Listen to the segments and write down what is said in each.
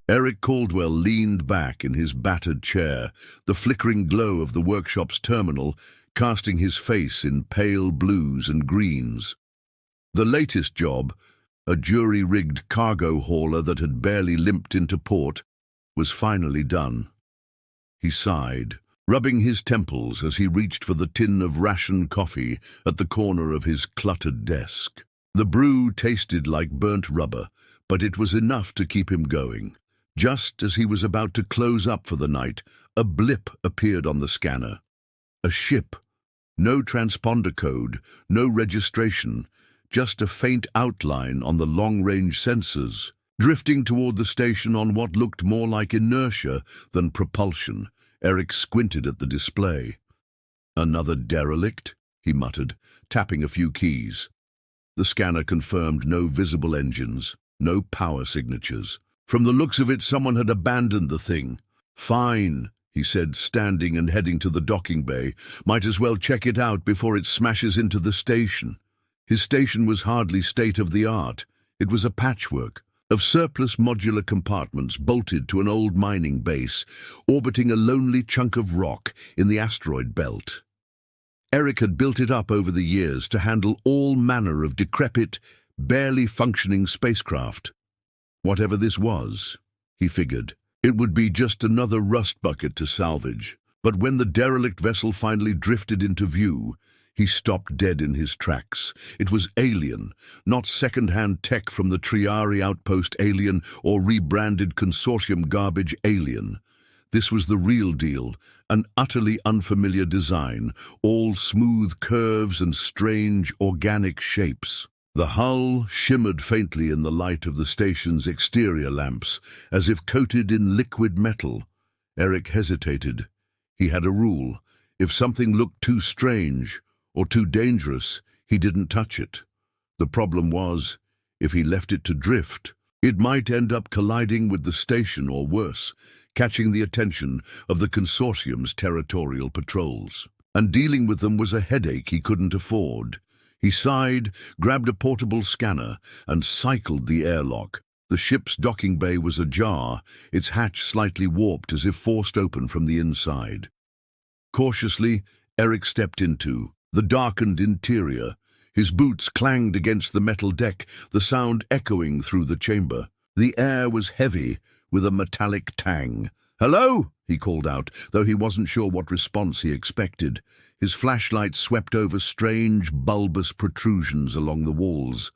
Eric Caldwell leaned back in his battered chair, the flickering glow of the workshop's terminal casting his face in pale blues and greens. The latest job, a jury-rigged cargo hauler that had barely limped into port, was finally done. He sighed, rubbing his temples as he reached for the tin of ration coffee at the corner of his cluttered desk. The brew tasted like burnt rubber, but it was enough to keep him going. Just as he was about to close up for the night, a blip appeared on the scanner. A ship. No transponder code, no registration, just a faint outline on the long-range sensors, drifting toward the station on what looked more like inertia than propulsion. Eric squinted at the display. "Another derelict?" he muttered, tapping a few keys. The scanner confirmed no visible engines, no power signatures. From the looks of it, someone had abandoned the thing. "Fine," he said, standing and heading to the docking bay. "Might as well check it out before it smashes into the station." His station was hardly state-of-the-art. It was a patchwork of surplus modular compartments bolted to an old mining base, orbiting a lonely chunk of rock in the asteroid belt. Eric had built it up over the years to handle all manner of decrepit, barely functioning spacecraft. Whatever this was, he figured, it would be just another rust bucket to salvage. But when the derelict vessel finally drifted into view, he stopped dead in his tracks. It was alien, not second-hand tech from the Triari outpost Alien or rebranded consortium garbage Alien. This was the real deal, an utterly unfamiliar design, all smooth curves and strange organic shapes. The hull shimmered faintly in the light of the station's exterior lamps, as if coated in liquid metal. Eric hesitated. He had a rule. If something looked too strange or too dangerous, he didn't touch it. The problem was, if he left it to drift, it might end up colliding with the station or worse, catching the attention of the consortium's territorial patrols. And dealing with them was a headache he couldn't afford. He sighed, grabbed a portable scanner, and cycled the airlock. The ship's docking bay was ajar, its hatch slightly warped as if forced open from the inside. Cautiously, Eric stepped into the darkened interior. His boots clanged against the metal deck, the sound echoing through the chamber. The air was heavy, with a metallic tang. "Hello?" he called out, though he wasn't sure what response he expected. His flashlight swept over strange, bulbous protrusions along the walls.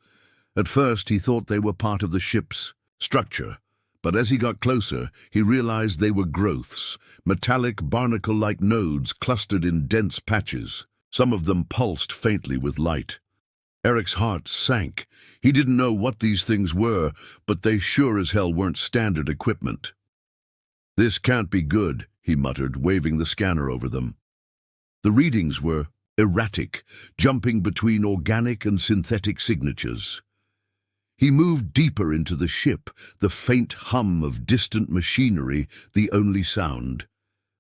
At first, he thought they were part of the ship's structure, but as he got closer, he realized they were growths, metallic, barnacle-like nodes clustered in dense patches. Some of them pulsed faintly with light. Eric's heart sank. He didn't know what these things were, but they sure as hell weren't standard equipment. "This can't be good," he muttered, waving the scanner over them. The readings were erratic, jumping between organic and synthetic signatures. He moved deeper into the ship, the faint hum of distant machinery the only sound.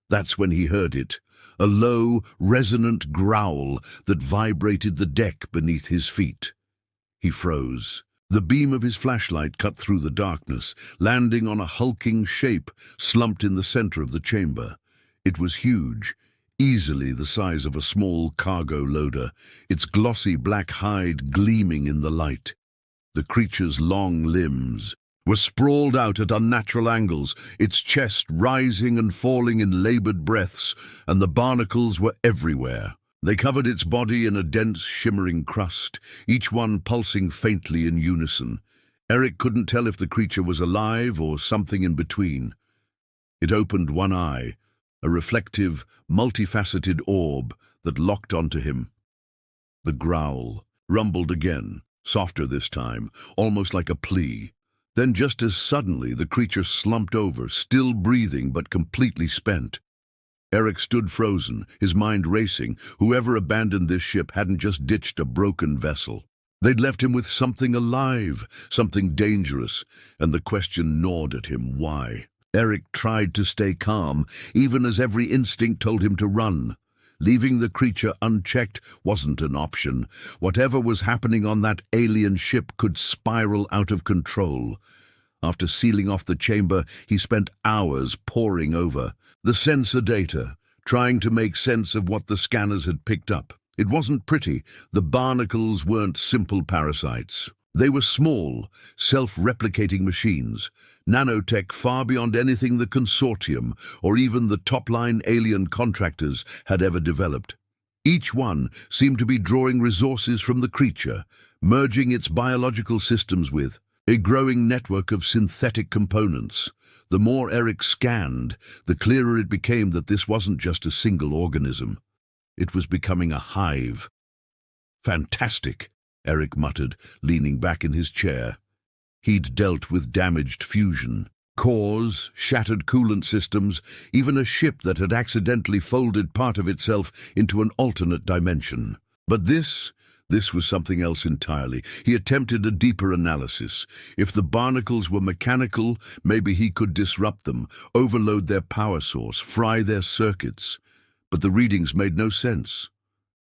That's when he heard it, a low, resonant growl that vibrated the deck beneath his feet. He froze. The beam of his flashlight cut through the darkness, landing on a hulking shape slumped in the center of the chamber. It was huge, easily the size of a small cargo loader, its glossy black hide gleaming in the light. The creature's long limbs were sprawled out at unnatural angles, its chest rising and falling in labored breaths, and the barnacles were everywhere. They covered its body in a dense, shimmering crust, each one pulsing faintly in unison. Eric couldn't tell if the creature was alive or something in between. It opened one eye, a reflective, multifaceted orb that locked onto him. The growl rumbled again, softer this time, almost like a plea. Then just as suddenly the creature slumped over, still breathing but completely spent. Eric stood frozen, his mind racing. Whoever abandoned this ship hadn't just ditched a broken vessel. They'd left him with something alive, something dangerous, and the question gnawed at him, why? Eric tried to stay calm, even as every instinct told him to run. Leaving the creature unchecked wasn't an option. Whatever was happening on that alien ship could spiral out of control. After sealing off the chamber, he spent hours poring over the sensor data, trying to make sense of what the scanners had picked up. It wasn't pretty. The barnacles weren't simple parasites. They were small, self-replicating machines, nanotech far beyond anything the consortium or even the top-line alien contractors had ever developed. Each one seemed to be drawing resources from the creature, merging its biological systems with a growing network of synthetic components. The more Eric scanned, the clearer it became that this wasn't just a single organism. It was becoming a hive. "Fantastic," Eric muttered, leaning back in his chair. He'd dealt with damaged fusion, cores, shattered coolant systems, even a ship that had accidentally folded part of itself into an alternate dimension. But this was something else entirely. He attempted a deeper analysis. If the barnacles were mechanical, maybe he could disrupt them, overload their power source, fry their circuits. But the readings made no sense.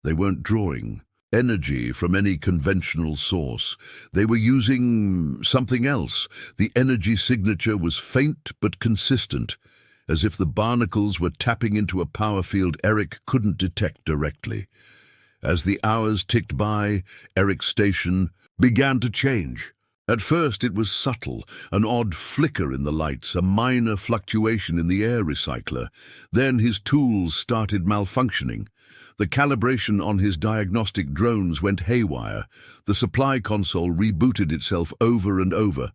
They weren't drawing energy from any conventional source. They were using something else. The energy signature was faint but consistent, as if the barnacles were tapping into a power field Eric couldn't detect directly. As the hours ticked by, Eric's station began to change. At first it was subtle, an odd flicker in the lights, a minor fluctuation in the air recycler. Then his tools started malfunctioning. The calibration on his diagnostic drones went haywire. The supply console rebooted itself over and over.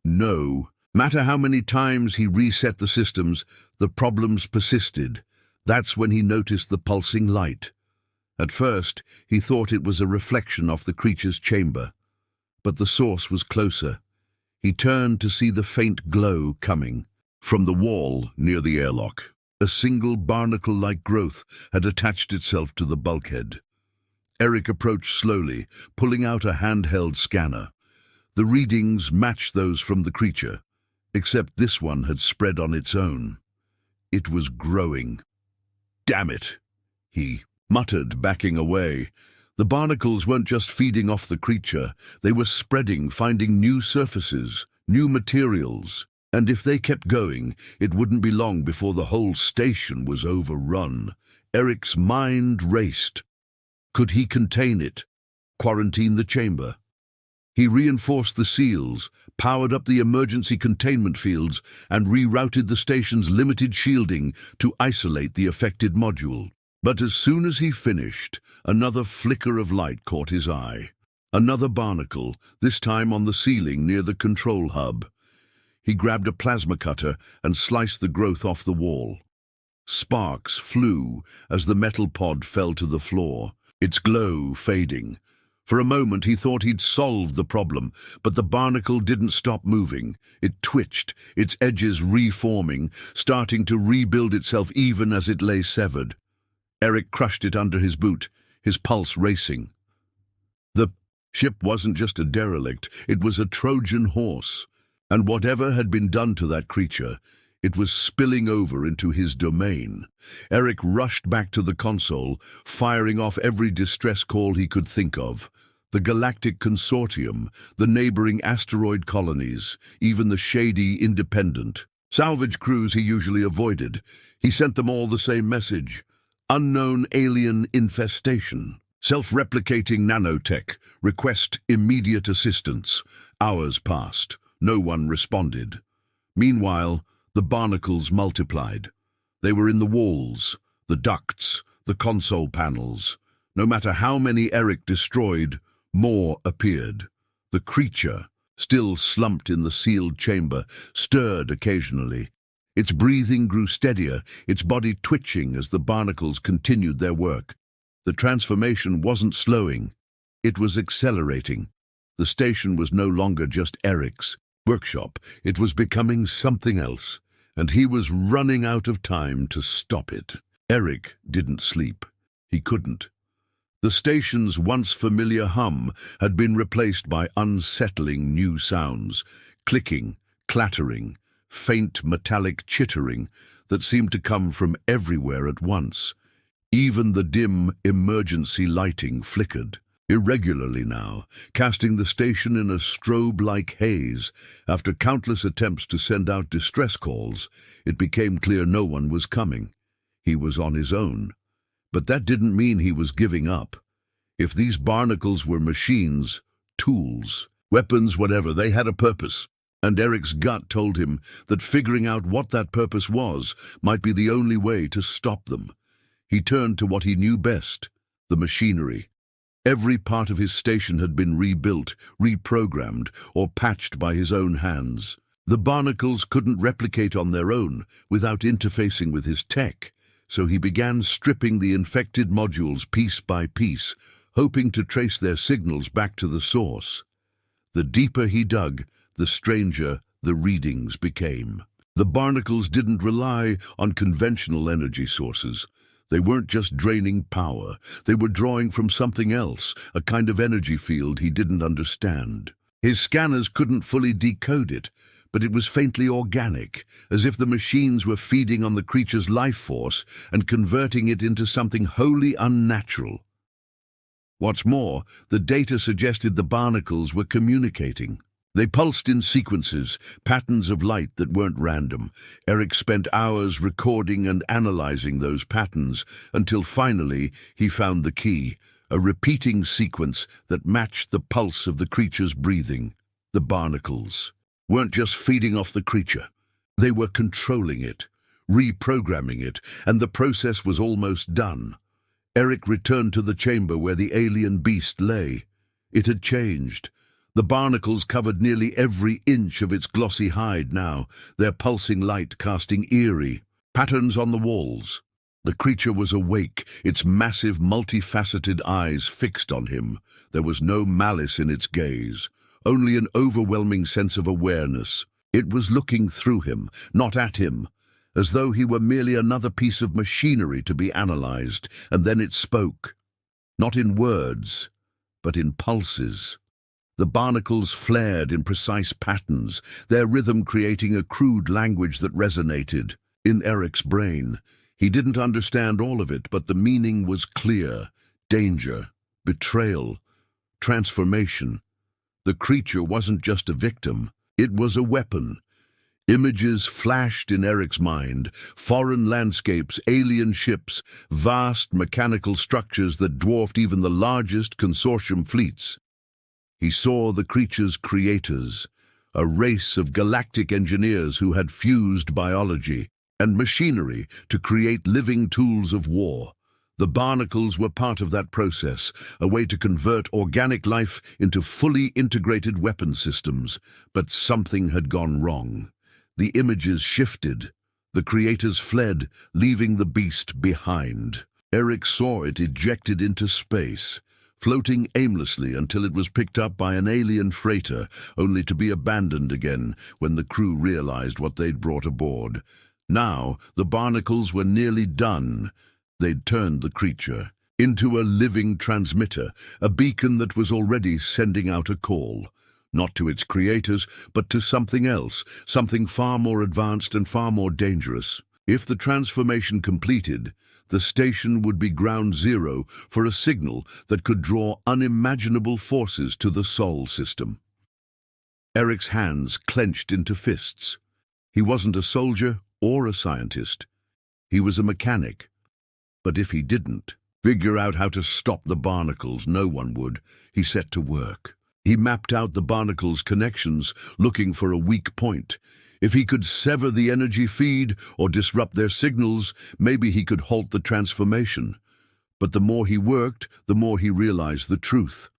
No matter how many times he reset the systems, the problems persisted. That's when he noticed the pulsing light. At first, he thought it was a reflection off the creature's chamber. But the source was closer. He turned to see the faint glow coming from the wall near the airlock. A single barnacle-like growth had attached itself to the bulkhead. Eric approached slowly, pulling out a handheld scanner. The readings matched those from the creature, except this one had spread on its own. It was growing. "Damn it," he muttered, backing away. The barnacles weren't just feeding off the creature. They were spreading, finding new surfaces, new materials. And if they kept going, it wouldn't be long before the whole station was overrun. Eric's mind raced. Could he contain it? Quarantine the chamber? He reinforced the seals, powered up the emergency containment fields, and rerouted the station's limited shielding to isolate the affected module. But as soon as he finished, another flicker of light caught his eye. Another barnacle, this time on the ceiling near the control hub. He grabbed a plasma cutter and sliced the growth off the wall. Sparks flew as the metal pod fell to the floor, its glow fading. For a moment he thought he'd solved the problem, but the barnacle didn't stop moving. It twitched, its edges reforming, starting to rebuild itself even as it lay severed. Eric crushed it under his boot, his pulse racing. The ship wasn't just a derelict, it was a Trojan horse. And whatever had been done to that creature, it was spilling over into his domain. Eric rushed back to the console, firing off every distress call he could think of. The Galactic Consortium, the neighboring asteroid colonies, even the shady Independent. Salvage crews he usually avoided. He sent them all the same message. Unknown alien infestation. Self-replicating nanotech. Request immediate assistance. Hours passed. No one responded. Meanwhile, the barnacles multiplied. They were in the walls, the ducts, the console panels. No matter how many Eric destroyed, more appeared. The creature, still slumped in the sealed chamber, stirred occasionally. Its breathing grew steadier, its body twitching as the barnacles continued their work. The transformation wasn't slowing. It was accelerating. The station was no longer just Eric's workshop. It was becoming something else, and he was running out of time to stop it. Eric didn't sleep. He couldn't. The station's once familiar hum had been replaced by unsettling new sounds, clicking, clattering, faint metallic chittering that seemed to come from everywhere at once. Even the dim emergency lighting flickered. irregularly now, casting the station in a strobe-like haze. After countless attempts to send out distress calls, it became clear no one was coming. He was on his own. But that didn't mean he was giving up. If these barnacles were machines, tools, weapons, whatever, they had a purpose. And Eric's gut told him that figuring out what that purpose was might be the only way to stop them. He turned to what he knew best, the machinery. Every part of his station had been rebuilt, reprogrammed, or patched by his own hands. The barnacles couldn't replicate on their own without interfacing with his tech, so he began stripping the infected modules piece by piece, hoping to trace their signals back to the source. The deeper he dug, the stranger the readings became. The barnacles didn't rely on conventional energy sources. They weren't just draining power. They were drawing from something else, a kind of energy field he didn't understand. His scanners couldn't fully decode it, but it was faintly organic, as if the machines were feeding on the creature's life force and converting it into something wholly unnatural. What's more, the data suggested the barnacles were communicating. They pulsed in sequences, patterns of light that weren't random. Eric spent hours recording and analyzing those patterns until finally he found the key, a repeating sequence that matched the pulse of the creature's breathing. The barnacles weren't just feeding off the creature. They were controlling it, reprogramming it, and the process was almost done. Eric returned to the chamber where the alien beast lay. It had changed. The barnacles covered nearly every inch of its glossy hide now, their pulsing light casting eerie patterns on the walls. The creature was awake, its massive, multifaceted eyes fixed on him. There was no malice in its gaze, only an overwhelming sense of awareness. It was looking through him, not at him, as though he were merely another piece of machinery to be analyzed, and then it spoke. Not in words, but in pulses. The barnacles flared in precise patterns, their rhythm creating a crude language that resonated in Eric's brain. He didn't understand all of it, but the meaning was clear. Danger, betrayal, transformation. The creature wasn't just a victim, it was a weapon. Images flashed in Eric's mind, foreign landscapes, alien ships, vast mechanical structures that dwarfed even the largest consortium fleets. He saw the creature's creators, a race of galactic engineers who had fused biology and machinery to create living tools of war. The barnacles were part of that process, a way to convert organic life into fully integrated weapon systems. But something had gone wrong. The images shifted. The creators fled, leaving the beast behind. Eric saw it ejected into space, floating aimlessly until it was picked up by an alien freighter, only to be abandoned again when the crew realized what they'd brought aboard. Now, the barnacles were nearly done. They'd turned the creature into a living transmitter, a beacon that was already sending out a call. Not to its creators, but to something else, something far more advanced and far more dangerous. If the transformation completed, the station would be ground zero for a signal that could draw unimaginable forces to the Sol system. Eric's hands clenched into fists. He wasn't a soldier or a scientist. He was a mechanic. But if he didn't figure out how to stop the barnacles, no one would. He set to work. He mapped out the barnacles' connections, looking for a weak point. If he could sever the energy feed or disrupt their signals, maybe he could halt the transformation. But the more he worked, the more he realized the truth.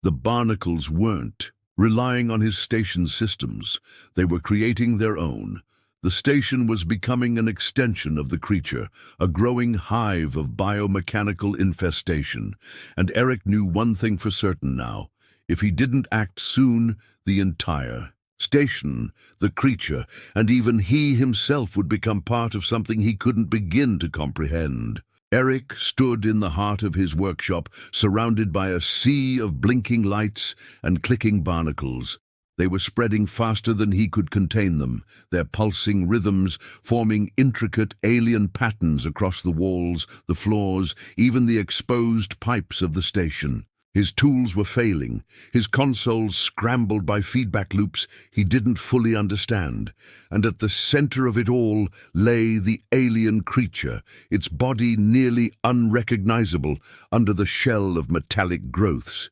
The barnacles weren't relying on his station's systems. They were creating their own. The station was becoming an extension of the creature, a growing hive of biomechanical infestation. And Eric knew one thing for certain now. If he didn't act soon, the entire station, the creature, and even he himself would become part of something he couldn't begin to comprehend. Eric stood in the heart of his workshop, surrounded by a sea of blinking lights and clicking barnacles. They were spreading faster than he could contain them, their pulsing rhythms forming intricate alien patterns across the walls, the floors, even the exposed pipes of the station. His tools were failing, his consoles scrambled by feedback loops he didn't fully understand, and at the center of it all lay the alien creature, its body nearly unrecognizable under the shell of metallic growths.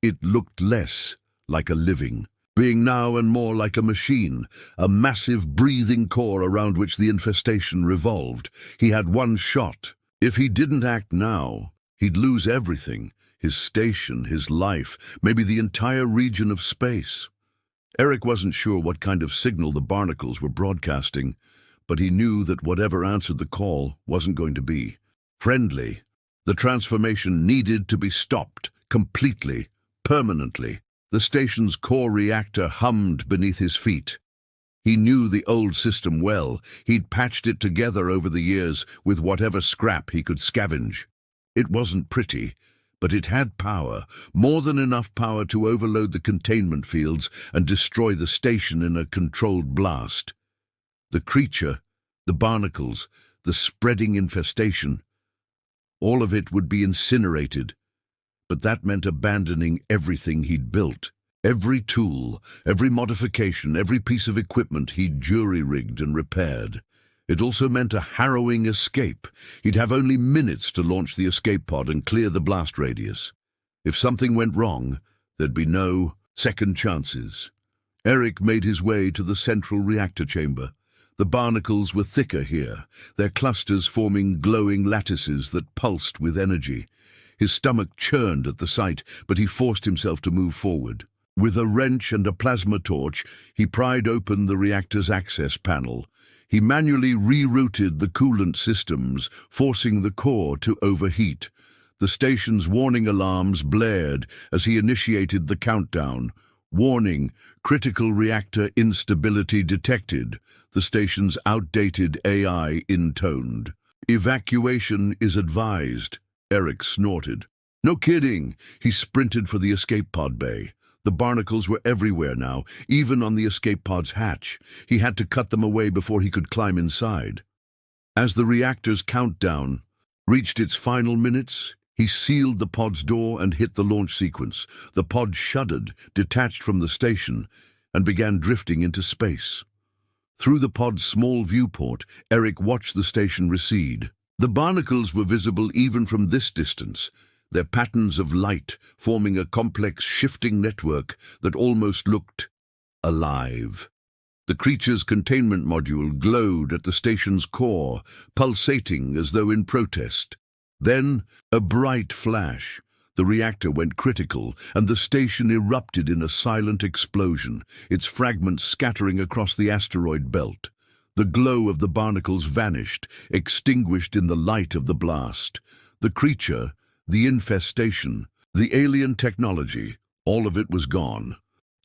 It looked less like a living being now and more like a machine, a massive breathing core around which the infestation revolved. He had one shot. If he didn't act now, he'd lose everything. His station, his life, maybe the entire region of space. Eric wasn't sure what kind of signal the Barnacles were broadcasting, but he knew that whatever answered the call wasn't going to be friendly. The transformation needed to be stopped, completely, permanently. The station's core reactor hummed beneath his feet. He knew the old system well. He'd patched it together over the years with whatever scrap he could scavenge. It wasn't pretty, but it had power, more than enough power to overload the containment fields and destroy the station in a controlled blast. The creature, the Barnacles, the spreading infestation, all of it would be incinerated. But that meant abandoning everything he'd built. Every tool, every modification, every piece of equipment he'd jury-rigged and repaired. It also meant a harrowing escape. He'd have only minutes to launch the escape pod and clear the blast radius. If something went wrong, there'd be no second chances. Eric made his way to the central reactor chamber. The Barnacles were thicker here, their clusters forming glowing lattices that pulsed with energy. His stomach churned at the sight, but he forced himself to move forward. With a wrench and a plasma torch, he pried open the reactor's access panel. He manually rerouted the coolant systems, forcing the core to overheat. The station's warning alarms blared as he initiated the countdown. Warning, critical reactor instability detected. The station's outdated AI intoned. Evacuation is advised. Eric snorted. No kidding! He sprinted for the escape pod bay. The Barnacles were everywhere now, even on the escape pod's hatch. He had to cut them away before he could climb inside. As the reactor's countdown reached its final minutes, he sealed the pod's door and hit the launch sequence. The pod shuddered, detached from the station, and began drifting into space. Through the pod's small viewport, Eric watched the station recede. The Barnacles were visible even from this distance, their patterns of light forming a complex shifting network that almost looked alive. The creature's containment module glowed at the station's core, pulsating as though in protest. Then, a bright flash. The reactor went critical, and the station erupted in a silent explosion, its fragments scattering across the asteroid belt. The glow of the Barnacles vanished, extinguished in the light of the blast. The creature, the infestation, the alien technology, all of it was gone.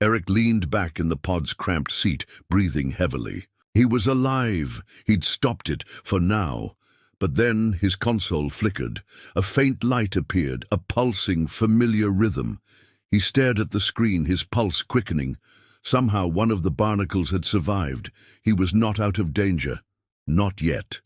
Eric leaned back in the pod's cramped seat, breathing heavily. He was alive. He'd stopped it, for now. But then his console flickered. A faint light appeared, a pulsing, familiar rhythm. He stared at the screen, his pulse quickening. Somehow one of the Barnacles had survived. He was not out of danger. Not yet.